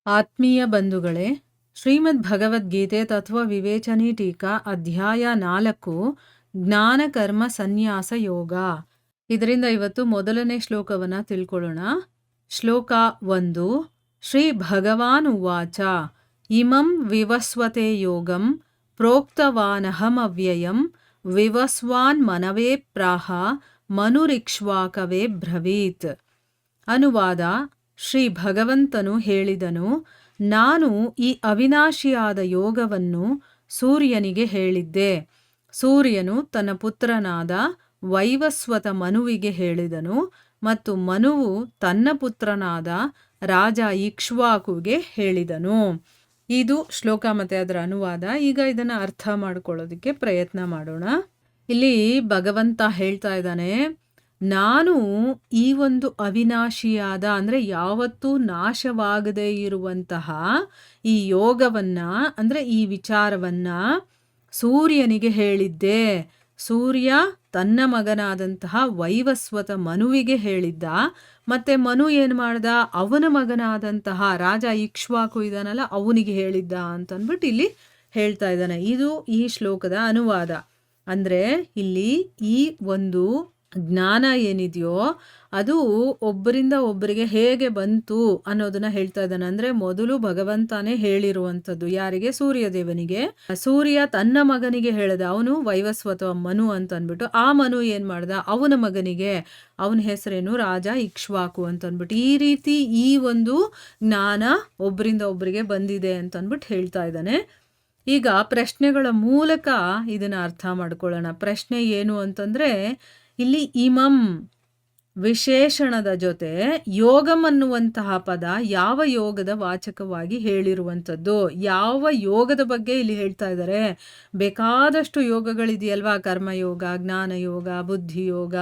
ಆತ್ಮೀಯ ಬಂಧುಗಳೇ, ಶ್ರೀಮದ್ ಭಗವದ್ಗೀತೆ ತತ್ವ ವಿವೇಚನೆ ಟೀಕಾ ಅಧ್ಯಾಯ 4 ಜ್ಞಾನ ಕರ್ಮ ಸನ್ಯಾಸ ಯೋಗ. ಇದರಿಂದ ಇವತ್ತು ಮೊದಲನೇ ಶ್ಲೋಕವನ್ನು ತಿಳ್ಕೊಳ್ಳೋಣ. ಶ್ಲೋಕ 1. ಶ್ರೀ ಭಗವಾನ್ ಉವಾಚ ಇಮಂ ವಿವಸ್ವತೆ ಯೋಗಂ ಪ್ರೋಕ್ತವಾನಹಮವ್ಯಯಂ ವಿವಸ್ವಾನ್ ಮನವೇ ಪ್ರಾಹ ಮನುರಿಕ್ಷ್ವಾಕವೇ ಬ್ರವೀತ್. ಅನುವಾದ: ಶ್ರೀ ಭಗವಂತನು ಹೇಳಿದನು, ನಾನು ಈ ಅವಿನಾಶಿಯಾದ ಯೋಗವನ್ನು ಸೂರ್ಯನಿಗೆ ಹೇಳಿದ್ದೆ. ಸೂರ್ಯನು ತನ್ನ ಪುತ್ರನಾದ ವೈವಸ್ವತ ಮನುವಿಗೆ ಹೇಳಿದನು ಮತ್ತು ಮನುವು ತನ್ನ ಪುತ್ರನಾದ ರಾಜ ಇಕ್ಷ್ವಾಕುಗೆ ಹೇಳಿದನು. ಇದು ಶ್ಲೋಕ ಮತ್ತು ಅದರ ಅನುವಾದ. ಈಗ ಇದನ್ನು ಅರ್ಥ ಮಾಡ್ಕೊಳ್ಳೋದಕ್ಕೆ ಪ್ರಯತ್ನ ಮಾಡೋಣ. ಇಲ್ಲಿ ಭಗವಂತ ಹೇಳ್ತಾ ಇದ್ದಾನೆ, ನಾನು ಈ ಒಂದು ಅವಿನಾಶಿಯಾದ ಅಂದರೆ ಯಾವತ್ತೂ ನಾಶವಾಗದೇ ಇರುವಂತಹ ಈ ಯೋಗವನ್ನು ಅಂದರೆ ಈ ವಿಚಾರವನ್ನು ಸೂರ್ಯನಿಗೆ ಹೇಳಿದ್ದೆ. ಸೂರ್ಯ ತನ್ನ ಮಗನಾದಂತಹ ವೈವಸ್ವತ ಮನುವಿಗೆ ಹೇಳಿದ್ದ. ಮತ್ತು ಮನು ಏನು ಮಾಡ್ದ? ಅವನ ಮಗನಾದಂತಹ ರಾಜ ಇಕ್ಷ್ವಾಕು ಇದ್ದಾನಲ್ಲ, ಅವನಿಗೆ ಹೇಳಿದ್ದ ಅಂತಂದ್ಬಿಟ್ಟು ಇಲ್ಲಿ ಹೇಳ್ತಾ ಇದ್ದಾನೆ. ಇದು ಈ ಶ್ಲೋಕದ ಅನುವಾದ. ಅಂದರೆ ಇಲ್ಲಿ ಈ ಒಂದು ಜ್ಞಾನ ಏನಿದೆಯೋ ಅದು ಒಬ್ಬರಿಂದ ಒಬ್ಬರಿಗೆ ಹೇಗೆ ಬಂತು ಅನ್ನೋದನ್ನ ಹೇಳ್ತಾ ಇದ್ದಾನೆ. ಅಂದರೆ ಮೊದಲು ಭಗವಂತನೇ ಹೇಳಿರುವಂಥದ್ದು. ಯಾರಿಗೆ? ಸೂರ್ಯದೇವನಿಗೆ. ಸೂರ್ಯ ತನ್ನ ಮಗನಿಗೆ ಹೇಳ್ದ, ಅವನು ವೈವಸ್ವತ ಮನು ಅಂತ ಅಂದ್ಬಿಟ್ಟು. ಆ ಮನು ಏನು ಮಾಡ್ದ? ಅವನ ಮಗನಿಗೆ. ಅವನ ಹೆಸರೇನು? ರಾಜ ಇಕ್ಷ್ವಾಕು ಅಂತಂದ್ಬಿಟ್ಟು. ಈ ರೀತಿ ಈ ಒಂದು ಜ್ಞಾನ ಒಬ್ಬರಿಂದ ಒಬ್ಬರಿಗೆ ಬಂದಿದೆ ಅಂತಂದ್ಬಿಟ್ಟು ಹೇಳ್ತಾ ಇದ್ದಾನೆ. ಈಗ ಪ್ರಶ್ನೆಗಳ ಮೂಲಕ ಇದನ್ನು ಅರ್ಥ ಮಾಡ್ಕೊಳ್ಳೋಣ. ಪ್ರಶ್ನೆ ಏನು ಅಂತಂದರೆ, ಇಲ್ಲಿ ಇಮಂ ವಿಶೇಷಣದ ಜೊತೆ ಯೋಗಂ ಅನ್ನುವಂತಹ ಪದ ಯಾವ ಯೋಗದ ವಾಚಕವಾಗಿ ಹೇಳಿರುವಂಥದ್ದು? ಯಾವ ಯೋಗದ ಬಗ್ಗೆ ಇಲ್ಲಿ ಹೇಳ್ತಾ ಇದ್ದಾರೆ? ಬೇಕಾದಷ್ಟು ಯೋಗಗಳಿದೆಯಲ್ವಾ? ಕರ್ಮಯೋಗ, ಜ್ಞಾನಯೋಗ, ಬುದ್ಧಿಯೋಗ,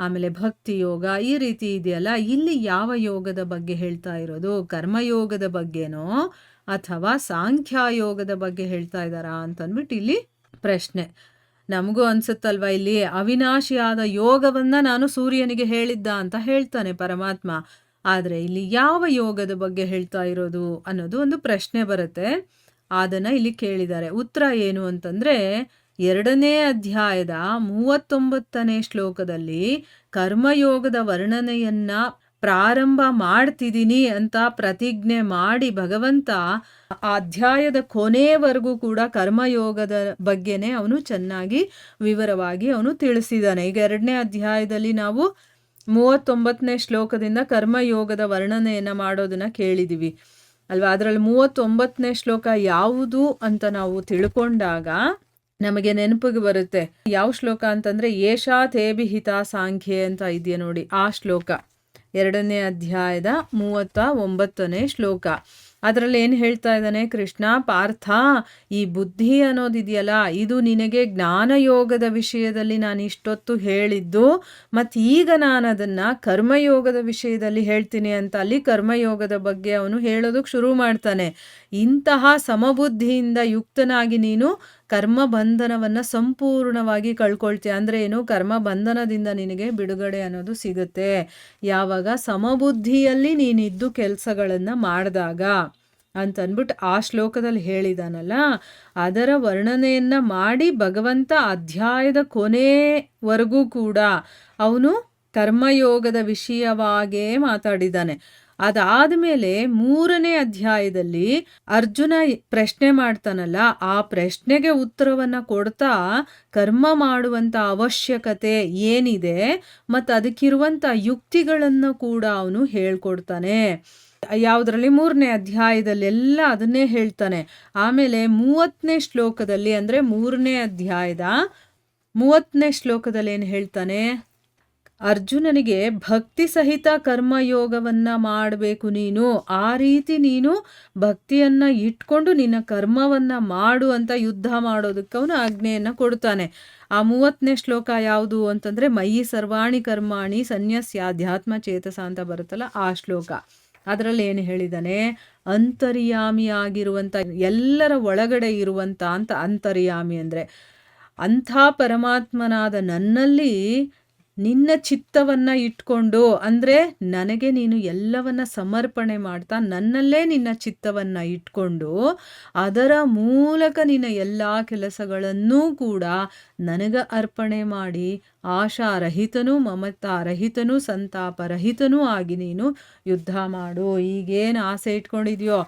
ಆಮೇಲೆ ಭಕ್ತಿ ಯೋಗ, ಈ ರೀತಿ ಇದೆಯಲ್ಲ. ಇಲ್ಲಿ ಯಾವ ಯೋಗದ ಬಗ್ಗೆ ಹೇಳ್ತಾ ಇರೋದು? ಕರ್ಮಯೋಗದ ಬಗ್ಗೆನೋ ಅಥವಾ ಸಾಂಖ್ಯಯೋಗದ ಬಗ್ಗೆ ಹೇಳ್ತಾ ಇದ್ದಾರಾ ಅಂತಂದ್ಬಿಟ್ಟು ಇಲ್ಲಿ ಪ್ರಶ್ನೆ. ನಮಗೂ ಅನ್ಸುತ್ತಲ್ವ, ಇಲ್ಲಿ ಅವಿನಾಶಿಯಾದ ಯೋಗವನ್ನು ನಾನು ಸೂರ್ಯನಿಗೆ ಹೇಳಿದ್ದ ಅಂತ ಹೇಳ್ತಾನೆ ಪರಮಾತ್ಮ. ಆದರೆ ಇಲ್ಲಿ ಯಾವ ಯೋಗದ ಬಗ್ಗೆ ಹೇಳ್ತಾ ಇರೋದು ಅನ್ನೋದು ಒಂದು ಪ್ರಶ್ನೆ ಬರುತ್ತೆ. ಅದನ್ನು ಇಲ್ಲಿ ಕೇಳಿದ್ದಾರೆ. ಉತ್ತರ ಏನು ಅಂತಂದರೆ, 2ನೇ ಅಧ್ಯಾಯದ 39ನೇ ಶ್ಲೋಕದಲ್ಲಿ ಕರ್ಮಯೋಗದ ವರ್ಣನೆಯನ್ನು ಪ್ರಾರಂಭ ಮಾಡ್ತಿದ್ದೀನಿ ಅಂತ ಪ್ರತಿಜ್ಞೆ ಮಾಡಿ ಭಗವಂತ ಆ ಅಧ್ಯಾಯದ ಕೊನೆಯವರೆಗೂ ಕೂಡ ಕರ್ಮಯೋಗದ ಬಗ್ಗೆನೇ ಅವನು ಚೆನ್ನಾಗಿ ವಿವರವಾಗಿ ಅವನು ತಿಳಿಸಿದ್ದಾನೆ. ಈಗ 2ನೇ ಅಧ್ಯಾಯದಲ್ಲಿ ನಾವು 39ನೇ ಶ್ಲೋಕದಿಂದ ಕರ್ಮಯೋಗದ ವರ್ಣನೆಯನ್ನು ಮಾಡೋದನ್ನು ಕೇಳಿದ್ದೀವಿ ಅಲ್ವಾ? ಅದರಲ್ಲಿ 39ನೇ ಶ್ಲೋಕ ಯಾವುದು ಅಂತ ನಾವು ತಿಳ್ಕೊಂಡಾಗ ನಮಗೆ ನೆನಪಿಗೆ ಬರುತ್ತೆ. ಯಾವ ಶ್ಲೋಕ ಅಂತಂದರೆ, ಏಷಾ ತೇಭಿಹಿತ ಸಾಂಖ್ಯೆ ಅಂತ ಇದೆಯಾ ನೋಡಿ, ಆ ಶ್ಲೋಕ 2ನೇ ಅಧ್ಯಾಯದ 39ನೇ ಶ್ಲೋಕ. ಅದರಲ್ಲಿ ಏನು ಹೇಳ್ತಾ ಇದ್ದಾನೆ ಕೃಷ್ಣ? ಪಾರ್ಥ, ಈ ಬುದ್ಧಿ ಅನ್ನೋದಿದೆಯಲ್ಲ, ಇದು ನಿನಗೆ ಜ್ಞಾನಯೋಗದ ವಿಷಯದಲ್ಲಿ ನಾನು ಇಷ್ಟೊತ್ತು ಹೇಳಿದ್ದು, ಮತ್ತು ಈಗ ನಾನು ಅದನ್ನು ಕರ್ಮಯೋಗದ ವಿಷಯದಲ್ಲಿ ಹೇಳ್ತೀನಿ ಅಂತ ಅಲ್ಲಿ ಕರ್ಮಯೋಗದ ಬಗ್ಗೆ ಅವನು ಹೇಳೋದಕ್ಕೆ ಶುರು ಮಾಡ್ತಾನೆ. ಇಂತಹ ಸಮಬುದ್ಧಿಯಿಂದ ಯುಕ್ತನಾಗಿ ನೀನು ಕರ್ಮ ಬಂಧನವನ್ನು ಸಂಪೂರ್ಣವಾಗಿ ಕಳ್ಕೊಳ್ತೀಯ. ಅಂದರೆ ಏನು? ಕರ್ಮ ಬಂಧನದಿಂದ ನಿನಗೆ ಬಿಡುಗಡೆ ಅನ್ನೋದು ಸಿಗುತ್ತೆ ಯಾವಾಗ ಸಮಬುದ್ಧಿಯಲ್ಲಿ ನೀನಿದ್ದು ಕೆಲಸಗಳನ್ನು ಮಾಡಿದಾಗ ಅಂತಂದ್ಬಿಟ್ಟು ಆ ಶ್ಲೋಕದಲ್ಲಿ ಹೇಳಿದಾನಲ್ಲ. ಅದರ ವರ್ಣನೆಯನ್ನು ಮಾಡಿ ಭಗವಂತ ಅಧ್ಯಾಯದ ಕೊನೆವರೆಗೂ ಕೂಡ ಅವನು ಕರ್ಮಯೋಗದ ವಿಷಯವಾಗೇ ಮಾತಾಡಿದ್ದಾನೆ. ಅದಾದ ಮೇಲೆ 3ನೇ ಅಧ್ಯಾಯದಲ್ಲಿ ಅರ್ಜುನ ಪ್ರಶ್ನೆ ಮಾಡ್ತಾನಲ್ಲ, ಆ ಪ್ರಶ್ನೆಗೆ ಉತ್ತರವನ್ನು ಕೊಡ್ತಾ ಕರ್ಮ ಮಾಡುವಂಥ ಅವಶ್ಯಕತೆ ಏನಿದೆ ಮತ್ತು ಅದಕ್ಕಿರುವಂಥ ಯುಕ್ತಿಗಳನ್ನು ಕೂಡ ಅವನು ಹೇಳ್ಕೊಡ್ತಾನೆ. ಯಾವುದರಲ್ಲಿ? 3ನೇ ಅಧ್ಯಾಯದಲ್ಲೆಲ್ಲ ಅದನ್ನೇ ಹೇಳ್ತಾನೆ. ಆಮೇಲೆ 30ನೇ ಶ್ಲೋಕದಲ್ಲಿ ಅಂದರೆ 3ನೇ ಅಧ್ಯಾಯದ 30ನೇ ಶ್ಲೋಕದಲ್ಲಿ ಏನು ಹೇಳ್ತಾನೆ? ಅರ್ಜುನನಿಗೆ ಭಕ್ತಿ ಸಹಿತ ಕರ್ಮಯೋಗವನ್ನು ಮಾಡಬೇಕು ನೀನು, ಆ ರೀತಿ ನೀನು ಭಕ್ತಿಯನ್ನು ಇಟ್ಕೊಂಡು ನಿನ್ನ ಕರ್ಮವನ್ನು ಮಾಡು ಅಂತ ಯುದ್ಧ ಮಾಡೋದಕ್ಕೆ ಅವನು ಆಜ್ಞೆಯನ್ನು ಕೊಡ್ತಾನೆ. ಆ 30ನೇ ಶ್ಲೋಕ ಯಾವುದು ಅಂತಂದರೆ, ಮಯಿ ಸರ್ವಾಣಿ ಕರ್ಮಾಣಿ ಸನ್ಯಸ್ಯಾಧ್ಯಾತ್ಮ ಚೇತಸ ಅಂತ ಬರುತ್ತಲ್ಲ, ಆ ಶ್ಲೋಕ. ಅದರಲ್ಲಿ ಏನು ಹೇಳಿದ್ದಾನೆ? ಅಂತರ್ಯಾಮಿಯಾಗಿರುವಂಥ, ಎಲ್ಲರ ಒಳಗಡೆ ಇರುವಂಥ ಅಂತ ಅಂತರ್ಯಾಮಿ ಅಂದರೆ ಅಂಥ ಪರಮಾತ್ಮನಾದ ನನ್ನಲ್ಲಿ ನಿನ್ನ ಚಿತ್ತವನ್ನ ಇಟ್ಕೊಂಡು, ಅಂದರೆ ನನಗೆ ನೀನು ಎಲ್ಲವನ್ನ ಸಮರ್ಪಣೆ ಮಾಡ್ತಾ ನನ್ನಲ್ಲೇ ನಿನ್ನ ಚಿತ್ತವನ್ನ ಇಟ್ಕೊಂಡು ಅದರ ಮೂಲಕ ನಿನ್ನ ಎಲ್ಲ ಕೆಲಸಗಳನ್ನೂ ಕೂಡ ನನಗ ಅರ್ಪಣೆ ಮಾಡಿ ಆಶಾರಹಿತನೂ ಮಮತಾರಹಿತನೂ ಸಂತಾಪರಹಿತನೂ ಆಗಿ ನೀನು ಯುದ್ಧ ಮಾಡು. ಈಗೇನು ಆಸೆ ಇಟ್ಕೊಂಡಿದ್ಯೋ,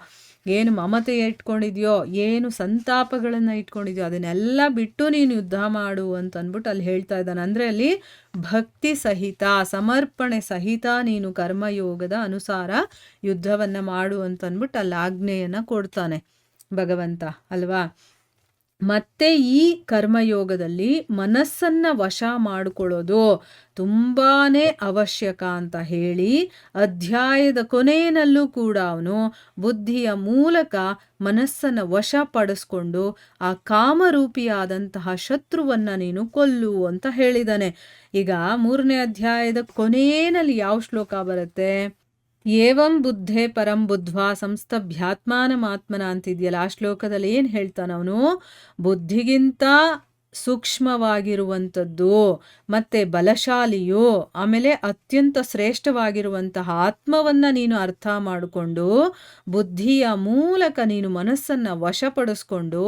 ಏನು ಮಮತೆ ಇಟ್ಕೊಂಡಿದ್ಯೋ, ಏನು ಸಂತಾಪಗಳನ್ನು ಇಟ್ಕೊಂಡಿದ್ಯೋ ಅದನ್ನೆಲ್ಲ ಬಿಟ್ಟು ನೀನು ಯುದ್ಧ ಮಾಡು ಅಂತ ಅಂದ್ಬಿಟ್ಟು ಅಲ್ಲಿ ಹೇಳ್ತಾ ಇದ್ದಾನೆ. ಅಂದರೆ ಅಲ್ಲಿ ಭಕ್ತಿ ಸಹಿತ, ಸಮರ್ಪಣೆ ಸಹಿತ ನೀನು ಕರ್ಮಯೋಗದ ಅನುಸಾರ ಯುದ್ಧವನ್ನು ಮಾಡು ಅಂತ ಅಂದ್ಬಿಟ್ಟು ಅಲ್ಲಿ ಆಜ್ಞೆಯನ್ನು ಕೊಡ್ತಾನೆ ಭಗವಂತ ಅಲ್ವಾ. ಮತ್ತೆ ಈ ಕರ್ಮಯೋಗದಲ್ಲಿ ಮನಸ್ಸನ್ನು ವಶ ಮಾಡಿಕೊಳ್ಳೋದು ತುಂಬಾ ಅವಶ್ಯಕ ಅಂತ ಹೇಳಿ ಅಧ್ಯಾಯದ ಕೊನೆಯಲ್ಲೂ ಕೂಡ ಅವನು ಬುದ್ಧಿಯ ಮೂಲಕ ಮನಸ್ಸನ್ನು ವಶಪಡಿಸ್ಕೊಂಡು ಆ ಕಾಮರೂಪಿಯಾದಂತಹ ಶತ್ರುವನ್ನು ನೀನು ಕೊಲ್ಲು ಅಂತ ಹೇಳಿದಾನೆ. ಈಗ 3ನೇ ಅಧ್ಯಾಯದ ಕೊನೆಯಲ್ಲಿ ಯಾವ ಶ್ಲೋಕ ಬರುತ್ತೆ? ಏವಂ ಬುದ್ಧೇ ಪರಂ ಬುದ್ಧ್ವಾ ಸಂಸ್ತಭ್ಯಾತ್ಮಾನಮಾತ್ಮನ ಅಂತಿದೆಯಲ್ಲ, ಆ ಶ್ಲೋಕದಲ್ಲಿ ಏನು ಹೇಳ್ತಾನವನು? ಬುದ್ಧಿಗಿಂತ ಸೂಕ್ಷ್ಮವಾಗಿರುವಂಥದ್ದು ಮತ್ತು ಬಲಶಾಲಿಯು, ಆಮೇಲೆ ಅತ್ಯಂತ ಶ್ರೇಷ್ಠವಾಗಿರುವಂತಹ ಆತ್ಮವನ್ನು ನೀನು ಅರ್ಥ ಮಾಡಿಕೊಂಡು ಬುದ್ಧಿಯ ಮೂಲಕ ನೀನು ಮನಸ್ಸನ್ನು ವಶಪಡಿಸ್ಕೊಂಡು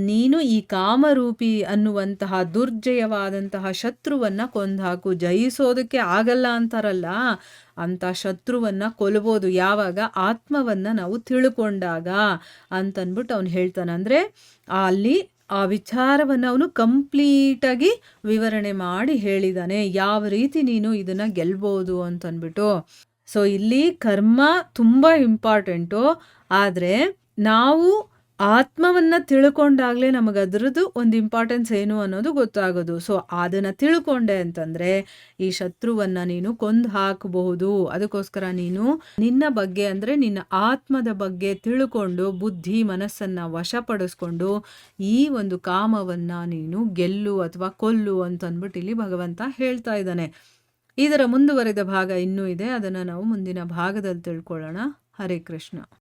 ನೀನು ಈ ಕಾಮರೂಪಿ ಅನ್ನುವಂತಹ ದುರ್ಜಯವಾದಂತಹ ಶತ್ರುವನ್ನು ಕೊಂದಾಕು. ಜಯಿಸೋದಕ್ಕೆ ಆಗಲ್ಲ ಅಂತಾರಲ್ಲ, ಅಂಥ ಶತ್ರುವನ್ನು ಕೊಲ್ಬೋದು ಯಾವಾಗ? ಆತ್ಮವನ್ನು ನಾವು ತಿಳ್ಕೊಂಡಾಗ ಅಂತನ್ಬಿಟ್ಟು ಅವನು ಹೇಳ್ತಾನೆ. ಅಂದರೆ ಅಲ್ಲಿ ಆ ವಿಚಾರವನ್ನು ಅವನು ಕಂಪ್ಲೀಟಾಗಿ ವಿವರಣೆ ಮಾಡಿ ಹೇಳಿದ್ದಾನೆ, ಯಾವ ರೀತಿ ನೀನು ಇದನ್ನು ಗೆಲ್ಬೋದು ಅಂತನ್ಬಿಟ್ಟು. ಸೊ ಇಲ್ಲಿ ಕರ್ಮ ತುಂಬ ಇಂಪಾರ್ಟೆಂಟು, ಆದರೆ ನಾವು ಆತ್ಮವನ್ನು ತಿಳ್ಕೊಂಡಾಗಲೇ ನಮಗೆ ಅದರದ್ದು ಒಂದು ಇಂಪಾರ್ಟೆನ್ಸ್ ಏನು ಅನ್ನೋದು ಗೊತ್ತಾಗೋದು. ಸೊ ಅದನ್ನು ತಿಳ್ಕೊಂಡೆ ಅಂತಂದರೆ ಈ ಶತ್ರುವನ್ನು ನೀನು ಕೊಂದು ಹಾಕಬಹುದು. ಅದಕ್ಕೋಸ್ಕರ ನೀನು ನಿನ್ನ ಬಗ್ಗೆ, ಅಂದರೆ ನಿನ್ನ ಆತ್ಮದ ಬಗ್ಗೆ ತಿಳ್ಕೊಂಡು ಬುದ್ಧಿ ಮನಸ್ಸನ್ನು ವಶಪಡಿಸ್ಕೊಂಡು ಈ ಒಂದು ಕಾಮವನ್ನು ನೀನು ಗೆಲ್ಲು ಅಥವಾ ಕೊಲ್ಲು ಅಂತಂದ್ಬಿಟ್ಟು ಇಲ್ಲಿ ಭಗವಂತ ಹೇಳ್ತಾ ಇದ್ದಾನೆ. ಇದರ ಮುಂದುವರೆದ ಭಾಗ ಇನ್ನೂ ಇದೆ, ಅದನ್ನು ನಾವು ಮುಂದಿನ ಭಾಗದಲ್ಲಿ ತಿಳ್ಕೊಳ್ಳೋಣ. ಹರೇ ಕೃಷ್ಣ.